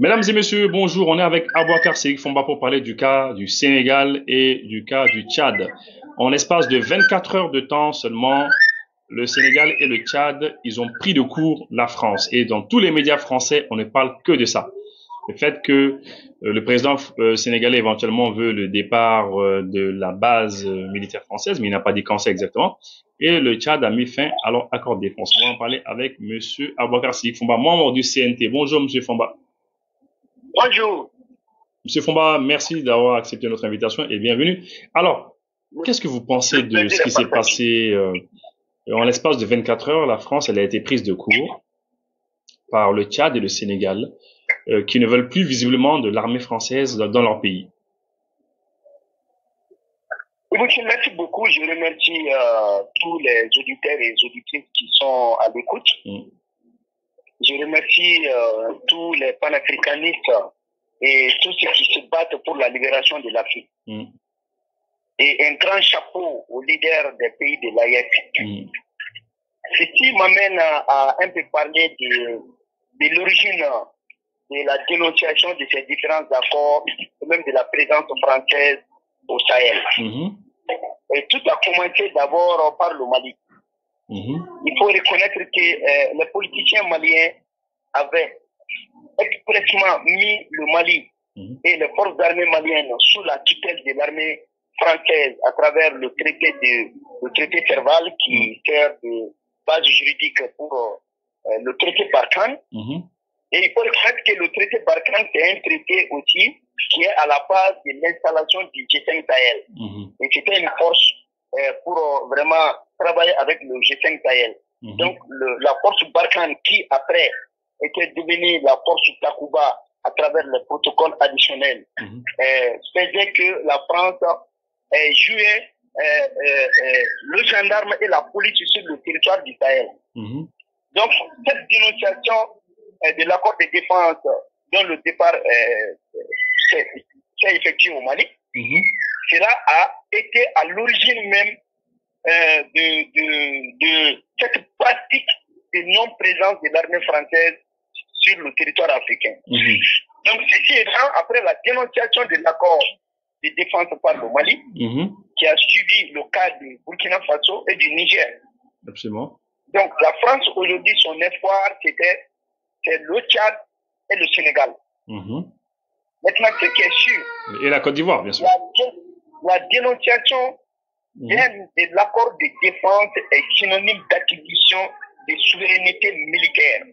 Mesdames et messieurs, bonjour. On est avec Abouakar Seik Fomba pour parler du cas du Sénégal et du cas du Tchad. En l'espace de 24 heures de temps seulement, le Sénégal et le Tchad, ils ont pris de court la France. Et dans tous les médias français, on ne parle que de ça. Le fait que le président sénégalais éventuellement veut le départ de la base militaire française, mais il n'a pas dit quand c'est exactement. Et le Tchad a mis fin à leur accord de défense. On va en parler avec Monsieur Abouakar Seik Fomba, membre du CNT. Bonjour, Monsieur Fomba. Bonjour. Monsieur Fomba, merci d'avoir accepté notre invitation et bienvenue. Alors, qu'est-ce que vous pensez Le de plaisir ce qui est s'est partagé. passé en l'espace de 24 heures? La France, elle a été prise de court par le Tchad et le Sénégal, qui ne veulent plus visiblement de l'armée française dans leur pays. Merci beaucoup. Je remercie tous les auditeurs et les auditrices qui sont à l'écoute. Je remercie tous les panafricanistes et tous ceux qui se battent pour la libération de l'Afrique. Et un grand chapeau aux leaders des pays de l'AEF. Ceci m'amène à un peu parler de l'origine de la dénonciation de ces différents accords, et même de la présence française au Sahel. Et tout a commencé d'abord par le Mali. Il faut reconnaître que les politiciens maliens avaient expressément mis le Mali et les forces armées maliennes sous la tutelle de l'armée française à travers le traité Serval qui sert de base juridique pour le traité Barkhane. Et il faut reconnaître que le traité Barkhane, c'est un traité aussi qui est à la base de l'installation du G5 Sahel. Et c'était une force pour vraiment travailler avec le G5 Sahel. Donc, la force Barkhane qui, après, était devenue la force Takuba à travers le protocole additionnel, faisait que la France jouait le gendarme et la police sur le territoire du Sahel. Donc, cette dénonciation de l'accord de défense dont le départ s'est effectué au Mali, cela a été à l'origine même de cette pratique de non-présence de l'armée française sur le territoire africain. Donc, ceci étant, après la dénonciation de l'accord de défense par le Mali, qui a suivi le cas du Burkina Faso et du Niger. Absolument. Donc, la France, aujourd'hui, son espoir, c'est le Tchad et le Sénégal. Maintenant, ce qui est sûr. Et la Côte d'Ivoire, bien sûr. La dénonciation de l'accord de défense est synonyme d'acquisition de souveraineté militaire.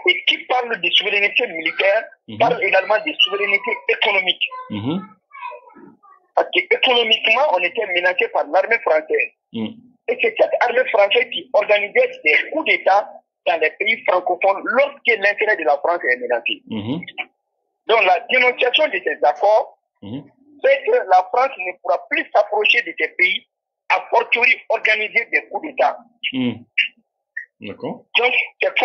Et qui parle de souveraineté militaire parle également de souveraineté économique. Parce qu'économiquement, on était menacé par l'armée française. Et c'est cette armée française qui organisait des coups d'État dans les pays francophones lorsque l'intérêt de la France est menacé. Donc la dénonciation de ces accords fait que la France ne pourra plus s'approcher de ces pays, a fortiori organiser des coups d'État. D'accord. Donc c'est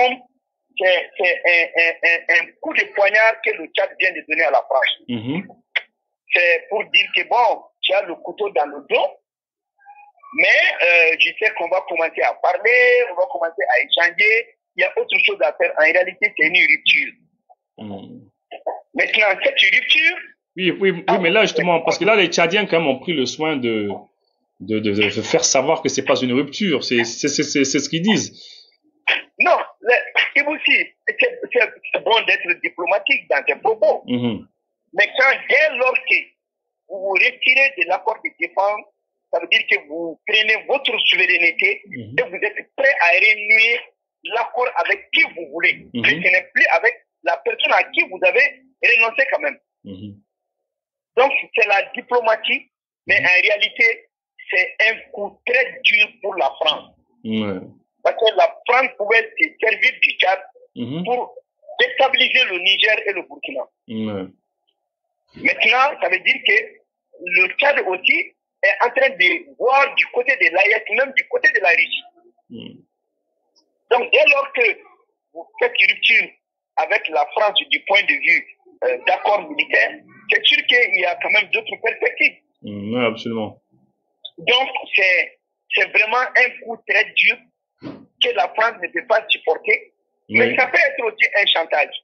un coup de poignard que le Tchad vient de donner à la France. C'est pour dire que bon, tu as le couteau dans le dos, mais je sais qu'on va commencer à parler, on va commencer à échanger, il y a autre chose à faire. En réalité, c'est une rupture. Maintenant, cette rupture... Oui, mais là, justement, parce que là, les Tchadiens, quand même, ont pris le soin de faire savoir que c'est pas une rupture. C'est ce qu'ils disent. Non, c'est aussi, c'est bon d'être diplomatique dans tes propos. Mais dès lors que vous vous retirez de l'accord de défense, ça veut dire que vous prenez votre souveraineté et vous êtes prêt à renouer l'accord avec qui vous voulez. Mais ce n'est plus avec la personne à qui vous avez renoncé quand même. Donc, c'est la diplomatie, mais en réalité, c'est un coup très dur pour la France. Parce que la France pouvait se servir du Tchad pour déstabiliser le Niger et le Burkina. Maintenant, ça veut dire que le Tchad aussi est en train de voir du côté de l'AES, même du côté de la Russie. Donc, dès lors que vous faites rupture avec la France du point de vue d'accord militaire, c'est sûr qu'il y a quand même d'autres perspectives. Oui, absolument. Donc, c'est vraiment un coup très dur que la France ne peut pas supporter, mais ça peut être aussi un chantage.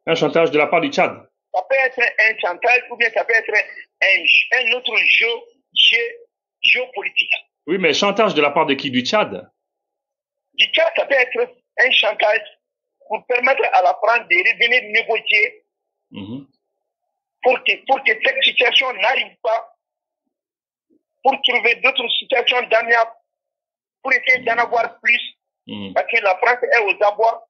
Un chantage de la part du Tchad. Ça peut être un chantage ou bien ça peut être un autre jeu géopolitique. Oui, mais chantage de la part de qui? Du Tchad? Du Tchad, ça peut être un chantage pour permettre à la France de revenir négocier pour que cette situation n'arrive pas, pour trouver d'autres situations d'amiable, pour essayer d'en avoir plus, parce que la France est aux abois.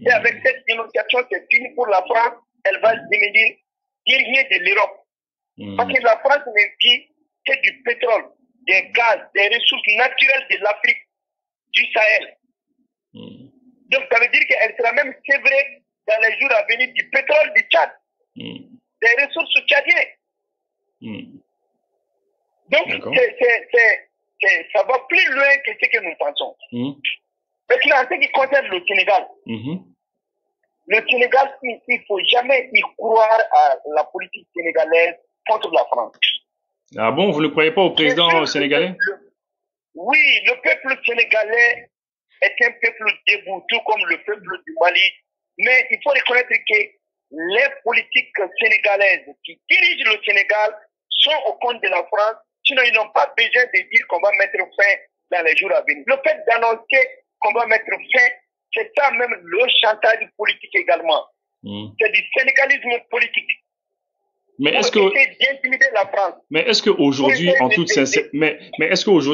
Et avec cette dénonciation, c'est fini pour la France, elle va devenir guerrier de l'Europe. Parce que la France n'est vit que du pétrole, des gaz, des ressources naturelles de l'Afrique, du Sahel. Donc ça veut dire qu'elle sera même sévrée dans les jours à venir du pétrole du Tchad, des ressources tchadiennes. Donc ça va plus loin que ce que nous pensons. Maintenant, en ce qui concerne le Sénégal, le Sénégal, il ne faut jamais y croire à la politique sénégalaise contre la France. Ah bon, vous ne croyez pas au président sénégalais? Oui, le peuple sénégalais est un peuple debout, tout comme le peuple du Mali. Mais il faut reconnaître que les politiques sénégalaises qui dirigent le Sénégal sont au compte de la France. Sinon, ils n'ont pas besoin de dire qu'on va mettre fin dans les jours à venir. Le fait d'annoncer qu'on va mettre fin, c'est ça même le chantage politique également. C'est du sénégalisme politique. Mais est-ce que d'intimider la France. Mais est-ce qu'aujourd'hui, en toute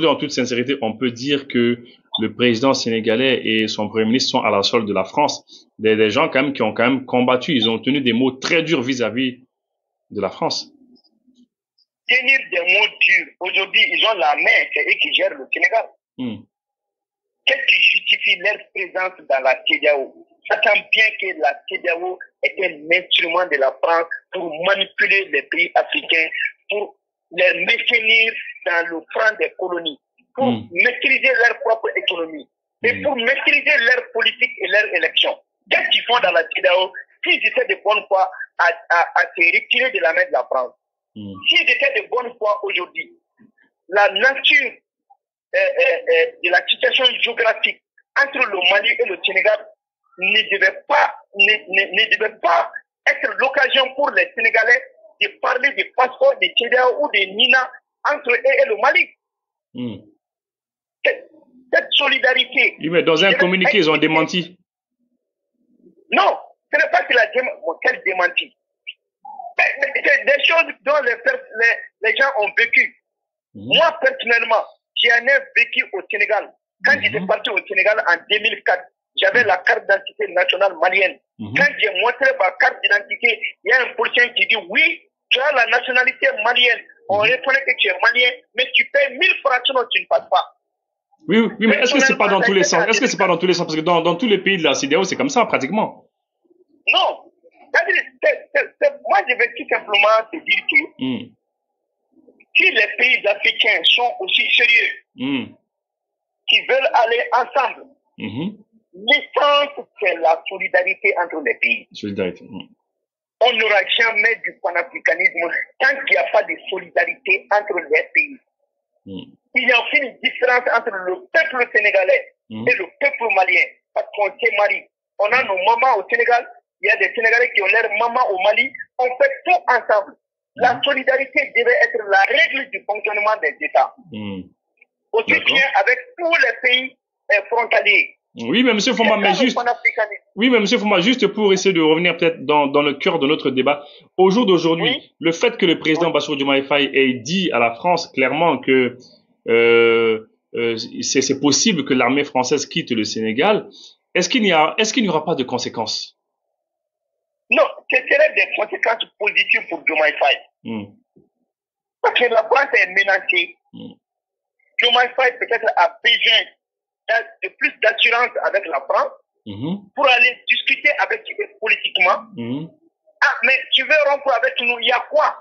en toute sincérité, on peut dire que le président sénégalais et son premier ministre sont à la solde de la France, des gens quand même qui ont quand même combattu, ils ont tenu des mots très durs vis-à-vis de la France. Tenir des mots durs. Aujourd'hui, ils ont la main, c'est eux qui gèrent le Sénégal. Qu'est-ce qui justifie leur présence dans la CEDEAO? Sachant bien que la CEDEAO est un instrument de la France pour manipuler les pays africains, pour les maintenir dans le franc des colonies, pour maîtriser leur propre économie et pour maîtriser leur politique et leur élection. Qu'est-ce qu'ils font dans la CEDEAO? S'ils étaient de bonne foi à se retirer de la main de la France, s'ils étaient de bonne foi aujourd'hui, la nature de la situation géographique entre le Mali et le Sénégal ne devait pas être l'occasion pour les Sénégalais de parler des passeports de CEDEAO ou de NINA entre eux et le Mali. Cette solidarité. Oui, mais dans un communiqué, ils ont démenti. Non, ce n'est pas qu'elle démenti. C'est des choses dont les gens ont vécu. Moi, personnellement, j'en ai vécu au Sénégal. Quand j'étais parti au Sénégal en 2004, j'avais la carte d'identité nationale malienne. Quand j'ai montré ma carte d'identité, il y a un policier qui dit oui, tu as la nationalité malienne. On reconnaît que tu es malien, mais tu payes 1000 francs sinon tu ne passes pas. Oui, mais est-ce que c'est pas dans tous les sens? Est-ce que c'est pas dans tous les sens? Parce que dans tous les pays de la CEDEAO, c'est comme ça, pratiquement. Non. Moi, je vais tout simplement te dire que si les pays africains sont aussi sérieux, qui veulent aller ensemble, l'essence, c'est la solidarité entre les pays. Solidarité. On n'aura jamais du panafricanisme tant qu'il n'y a pas de solidarité entre les pays. Il y a aussi une différence entre le peuple sénégalais et le peuple malien. Parce qu'on se marie. On a nos mamans au Sénégal, il y a des Sénégalais qui ont leurs mamans au Mali. On fait tout ensemble. La solidarité devait être la règle du fonctionnement des États. Aussi bien avec tous les pays frontaliers. Oui, mais monsieur Foma, juste pour essayer de revenir peut-être dans le cœur de notre débat. Au jour d'aujourd'hui, le fait que le président Bassirou Diomaye Faye ait dit à la France clairement que c'est possible que l'armée française quitte le Sénégal, est-ce qu'il n'y aura pas de conséquences? Non, ce serait des conséquences positives pour Diomaye Faye. Parce que la France est menacée. Diomaye Faye peut-être a besoin de plus d'assurance avec la France pour aller discuter avec eux politiquement. Ah, mais tu veux rompre avec nous, il y a quoi?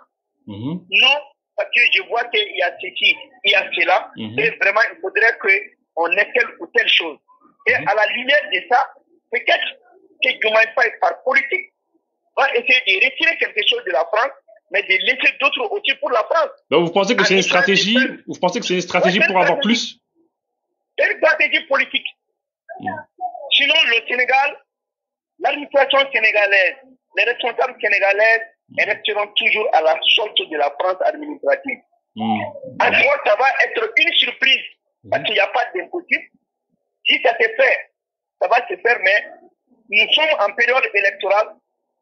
Non, parce que je vois qu'il y a ceci, il y a cela, et vraiment il faudrait qu'on ait telle ou telle chose. Et à la lumière de ça, peut-être que Diomaye Faye, par politique, va essayer de retirer quelque chose de la France, mais de laisser d'autres aussi pour la France. Donc vous pensez que c'est une stratégie? Vous pensez que c'est une stratégie pour avoir plus? C'est une stratégie politique. Sinon, le Sénégal, l'administration sénégalaise, les responsables sénégalais resteront toujours à la solde de la France administrative. À ce moment, ça va être une surprise parce qu'il n'y a pas d'impossible. Si ça se fait, ça va se faire, mais nous sommes en période électorale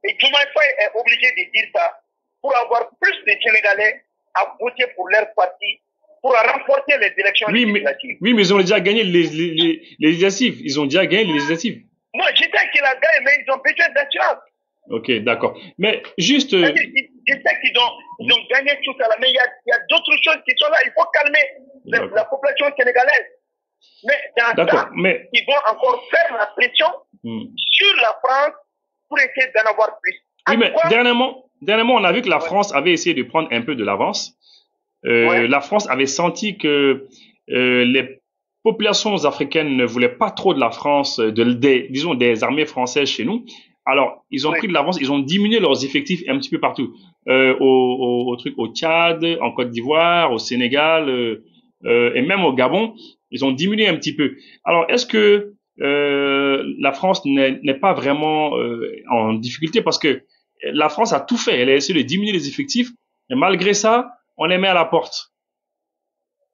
et Diomaye Faye est obligé de dire ça pour avoir plus de Sénégalais à voter pour leur parti, pour remporter les élections législatives. Oui, mais ils ont déjà gagné les législatives. Ils ont déjà gagné les législatives. Non, je sais qu'ils la gagnent, mais ils ont besoin d'assurance. Ok, d'accord. Mais juste... Je sais qu'ils ont gagné tout ça, mais il y a d'autres choses qui sont là. Il faut calmer la population sénégalaise. Mais dans ça, ils vont encore faire la pression sur la France pour essayer d'en avoir plus. Oui, mais dernièrement, on a vu que la France avait essayé de prendre un peu de l'avance. La France avait senti que les populations africaines ne voulaient pas trop de la France, disons des armées françaises chez nous. Alors, ils ont pris de l'avance, ils ont diminué leurs effectifs un petit peu partout. Au Tchad, en Côte d'Ivoire, au Sénégal et même au Gabon, ils ont diminué un petit peu. Alors, est-ce que la France n'est pas vraiment en difficulté parce que la France a tout fait, elle a essayé de diminuer les effectifs, et malgré ça, on les met à la porte.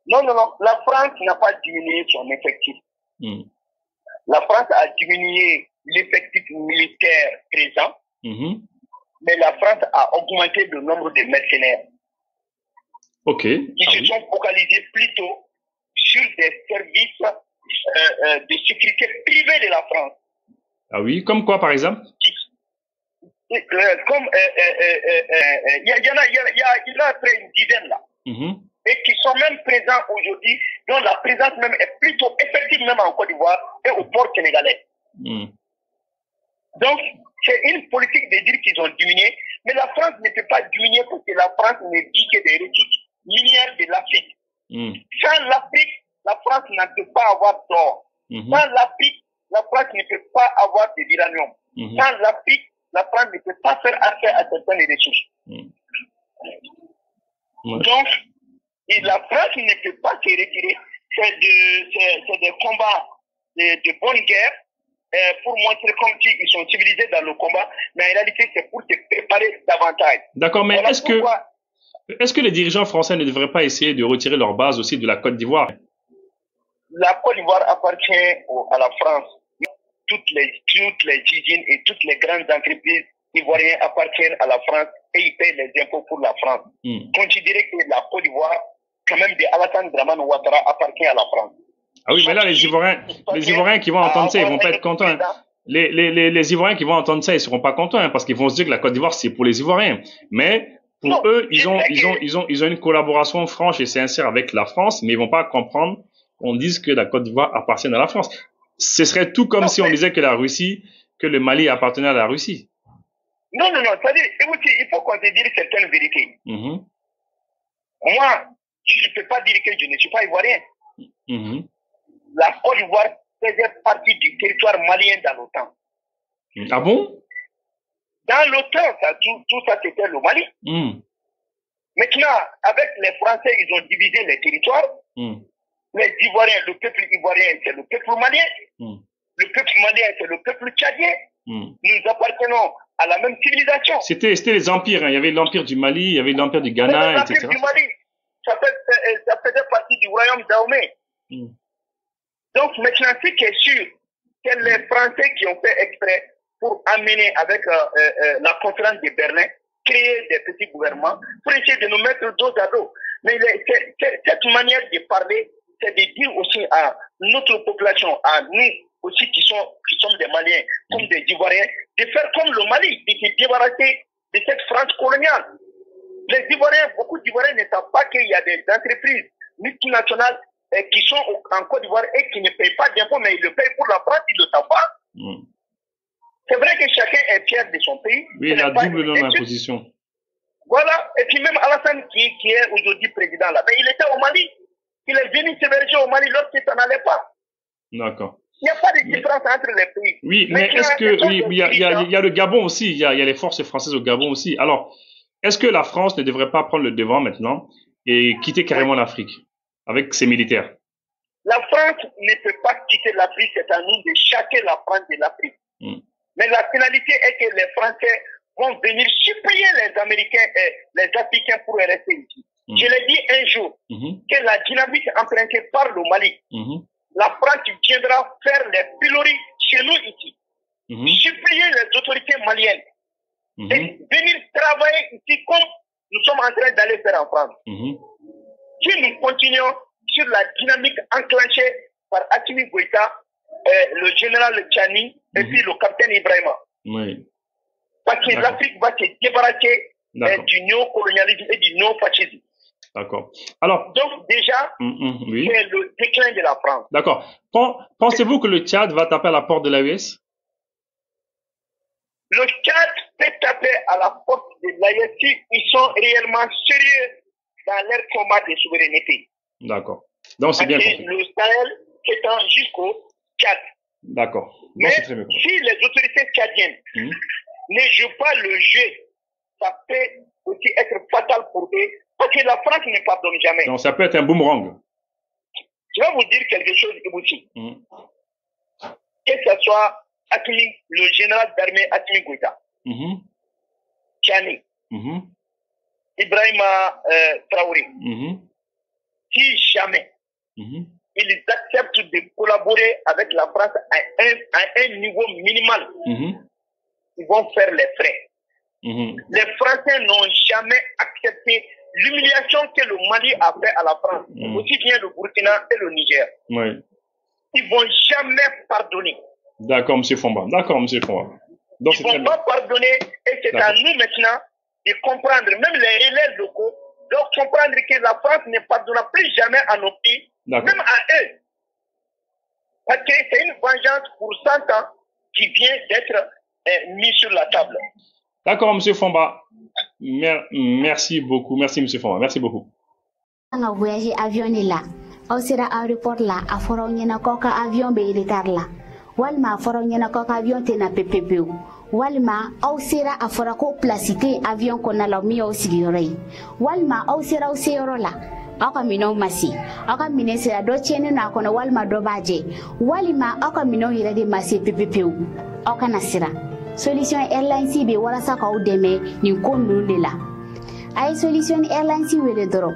Non, la France n'a pas diminué son effectif. La France a diminué l'effectif militaire présent, mais la France a augmenté le nombre de mercenaires. Qui se sont focalisés plutôt sur des services de sécurité privée de la France. Ah oui, comme quoi par exemple? Comme il y en a près une dizaine là, et qui sont même présents aujourd'hui, dont la présence même est plutôt effective même en Côte d'Ivoire et au port sénégalais. Donc, c'est une politique de dire qu'ils ont diminué, mais la France ne peut pas diminuer parce que la France ne dit que des ressources minières de l'Afrique. Sans l'Afrique, la France ne peut pas avoir d'or. Sans l'Afrique, la France ne peut pas avoir de l'uranium. Sans l'Afrique, la France ne peut pas faire accès à certaines ressources. Donc, la France ne peut pas se retirer. C'est des combats de bonne guerre pour montrer comme ils sont civilisés dans le combat, mais en réalité, c'est pour se préparer davantage. D'accord, mais est-ce que les dirigeants français ne devraient pas essayer de retirer leur base aussi de la Côte d'Ivoire? La Côte d'Ivoire appartient à la France. Toutes les usines et toutes les grandes entreprises ivoiriennes appartiennent à la France et ils payent les impôts pour la France. Considérez que la Côte d'Ivoire, quand même, de Alassane Dramane Ouattara appartient à la France. Ah oui, mais là, les Ivoiriens qui vont entendre ça, ils vont pas être contents. Hein. Les Ivoiriens qui vont entendre ça, ils seront pas contents, hein, parce qu'ils vont se dire que la Côte d'Ivoire, c'est pour les Ivoiriens. Mais pour eux, ils ont une collaboration franche et sincère avec la France, mais ils vont pas comprendre qu'on dise que la Côte d'Ivoire appartient à la France. Ce serait tout comme si on disait que le Mali appartenait à la Russie. Non, c'est-à-dire, écoutez, il faut qu'on se dise certaines vérités. Moi, je ne peux pas dire que je ne suis pas ivoirien. La Côte d'Ivoire faisait partie du territoire malien dans l'OTAN. Ah bon? Dans l'OTAN, tout ça c'était le Mali. Maintenant, avec les Français, ils ont divisé les territoires. Les Ivoiriens, le peuple ivoirien, c'est le peuple malien. Le peuple malien, c'est le peuple tchadien. Nous appartenons à la même civilisation. C'était les empires. Hein. Il y avait l'empire du Mali, il y avait l'empire du Ghana, etc. L'empire du Mali, ça faisait partie du royaume Dahomey. Donc maintenant, ce qui est sûr, c'est les Français qui ont fait exprès pour amener avec la conférence de Berlin, créer des petits gouvernements pour essayer de nous mettre dos à dos. Mais cette manière de parler, c'est de dire aussi à notre population, à nous aussi qui sommes des Maliens, comme des Ivoiriens, de faire comme le Mali, de se débarrasser de cette France coloniale. Les Ivoiriens, beaucoup d'Ivoiriens ne savent pas qu'il y a des entreprises multinationales qui sont en Côte d'Ivoire et qui ne payent pas d'impôts, mais ils le payent pour la France, ils ne le savent pas. C'est vrai que chacun est fier de son pays. Oui, la double non-imposition. Voilà, et puis même Alassane qui est aujourd'hui président là, ben, il était au Mali. Il est venu s'héberger au Mali lorsque ça n'allait pas. D'accord. Il n'y a pas de différence entre les pays. Oui, mais est-ce que, oui, il y a le Gabon aussi, il y a les forces françaises au Gabon aussi. Alors, est-ce que la France ne devrait pas prendre le devant maintenant et quitter carrément l'Afrique avec ses militaires? La France ne peut pas quitter l'Afrique, c'est à nous de chasser la France de l'Afrique. Mais la finalité est que les Français vont venir supplier les Américains et les Africains pour rester ici. Je l'ai dit un jour, que la dynamique empruntée par le Mali, la France viendra faire les piloris chez nous ici. Supplier les autorités maliennes et venir travailler ici comme nous sommes en train d'aller faire en France. Si nous continuons sur la dynamique enclenchée par Assimi Goïta, le général Tchani et puis le capitaine Ibrahima. Oui. Parce que l'Afrique va se débarrasser du néocolonialisme et du néofascisme. D'accord. Alors, donc déjà, oui. C'est le déclin de la France. D'accord. Pensez-vous que le Tchad va taper à la porte de l'AES? Le Tchad peut taper à la porte de l'AES si ils sont réellement sérieux dans leur combat de souveraineté. D'accord. Donc c'est bien compris. Le Sahel s'étend jusqu'au Tchad. D'accord. Mais si les autorités tchadiennes ne jouent pas le jeu, ça peut aussi être fatal pour eux, parce que la France ne pardonne jamais. Donc ça peut être un boomerang. Je vais vous dire quelque chose, Ibouti. Que ce soit le général d'armée Assimi Goïta, Tchani, Ibrahima Traoré, si jamais ils acceptent de collaborer avec la France à un niveau minimal, ils vont faire les frais. Les Français n'ont jamais accepté l'humiliation que le Mali a fait à la France, aussi bien le Burkina et le Niger. Ils ne vont jamais pardonner. D'accord, M. Fomba. D'accord, M. Fomba. Donc, ils ne vont pas pardonner et c'est à nous maintenant de comprendre, même les relais locaux, de comprendre que la France ne pardonnera plus jamais à nos pays, même à eux. Parce que c'est une vengeance pour 100 ans qui vient d'être mise sur la table. D'accord, M. Fomba. Merci beaucoup. Merci, M. Fomba. Merci beaucoup. On a voyagé avion là. On sera à l'aéroport là. À Foro Nyana Koka avion be retard là. Walma Foro Nyana Koka avion te na PPPU. Walma au sera à Foro ko placité avion qu'on a la mis au siguré. Walma au sera au sero là. Aka mino masi. Aka mine sera do chene na kono walma do baje. Walima aka mino yira de masi PPPU. Aka nasira. Solution Airlines be wala sa ka o deme ni ko nunu de la. Ay Solution Airlines wele doro.